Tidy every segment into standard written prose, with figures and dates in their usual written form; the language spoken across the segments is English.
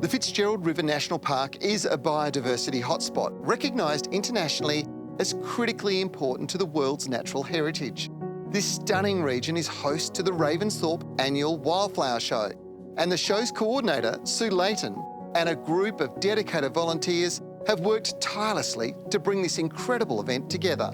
The Fitzgerald River National Park is a biodiversity hotspot, recognised internationally as critically important to the world's natural heritage. This stunning region is host to the Ravensthorpe annual Wildflower Show, and the show's coordinator, Sue Layton, and a group of dedicated volunteers have worked tirelessly to bring this incredible event together.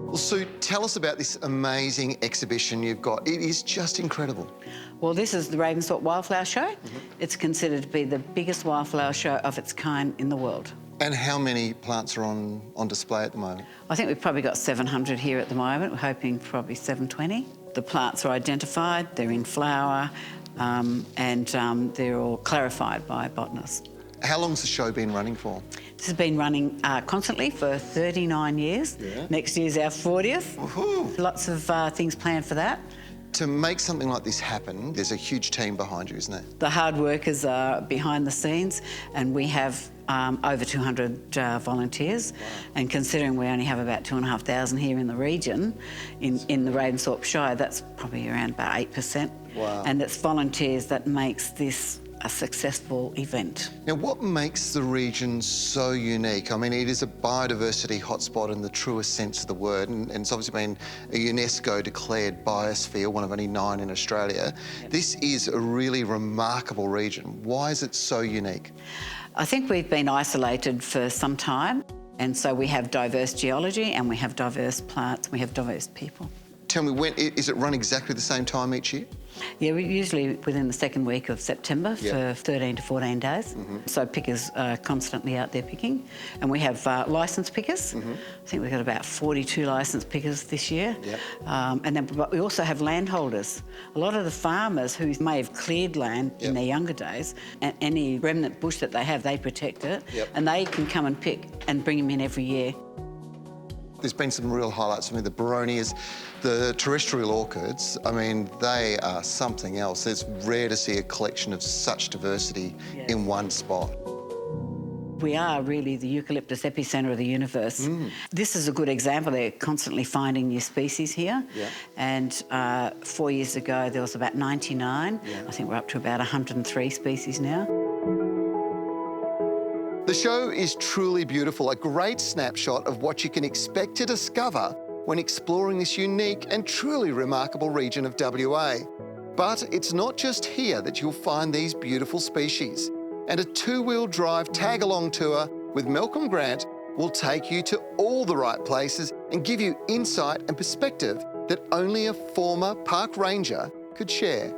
Well, Sue, tell us about this amazing exhibition you've got. It is just incredible. Well, this is the Ravensthorpe Wildflower Show. It's considered to be the biggest wildflower show of its kind in the world. And how many plants are on display at the moment? I think we've probably got 700 here at the moment. We're hoping probably 720. The plants are identified, they're in flower, and they're all clarified by botanists. How long's the show been running for? This has been running constantly for 39 years. Yeah. Next year's our 40th. Woohoo! Lots of things planned for that. To make something like this happen, there's a huge team behind you, isn't there? The hard workers are behind the scenes, and we have over 200 volunteers. Wow. And considering we only have about 2,500 here in the region, in the Ravensthorpe Shire, that's probably around about 8%. Wow. And it's volunteers that makes this a successful event. Now, what makes the region so unique? I mean, it is a biodiversity hotspot in the truest sense of the word, and it's obviously been a UNESCO declared biosphere, one of only 9 in Australia. Yep. This is a really remarkable region. Why is it so unique? I think we've been isolated for some time, and so we have diverse geology and we have diverse plants, we have diverse people. Tell me, when is it run exactly the same time each year? Yeah, we're usually within the second week of September for 13 to 14 days. So pickers are constantly out there picking. And we have licensed pickers. I think we've got about 42 licensed pickers this year. But we also have landholders. A lot of the farmers who may have cleared land in their younger days, and any remnant bush that they have, they protect it. And they can come and pick and bring them in every year. There's been some real highlights for me. The Baronias, the terrestrial orchids, I mean, they are something else. It's rare to see a collection of such diversity in one spot. We are really the eucalyptus epicentre of the universe. This is a good example. They're constantly finding new species here. And 4 years ago, there was about 99. I think we're up to about 103 species now. The show is truly beautiful, a great snapshot of what you can expect to discover when exploring this unique and truly remarkable region of WA. But it's not just here that you'll find these beautiful species. And a 2-wheel drive tag-along tour with Malcolm Grant will take you to all the right places and give you insight and perspective that only a former park ranger could share.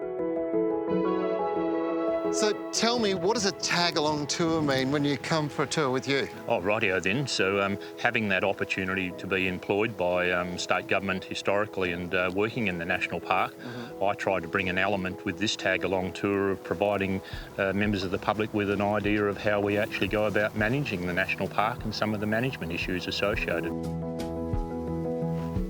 So tell me, what does a tag-along tour mean when you come for a tour with you? Oh, rightio then. So having that opportunity to be employed by state government historically and working in the national park, I tried to bring an element with this tag-along tour of providing members of the public with an idea of how we actually go about managing the national park and some of the management issues associated.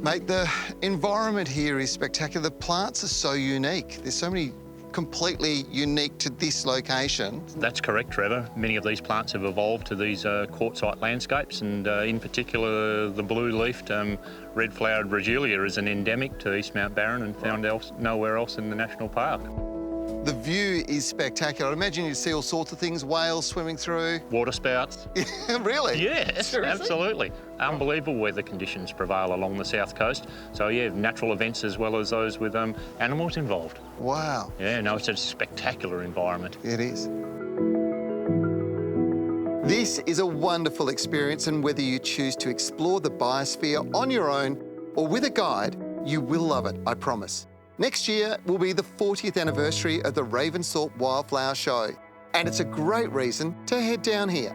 Mate, the environment here is spectacular. The plants are so unique. There's so many completely unique to this location. That's correct, Trevor. Many of these plants have evolved to these quartzite landscapes, and in particular the blue-leafed red-flowered regelia is an endemic to East Mount Barron and found nowhere else in the national park. The view is spectacular. I imagine you see all sorts of things, whales swimming through. Water spouts. Really? Yes, seriously? Absolutely. Unbelievable weather conditions prevail along the south coast. So yeah, natural events as well as those with animals involved. Wow. Yeah, no, it's a spectacular environment. It is. This is a wonderful experience, and whether you choose to explore the biosphere on your own or with a guide, you will love it, I promise. Next year will be the 40th anniversary of the Ravensthorpe Wildflower Show, and it's a great reason to head down here.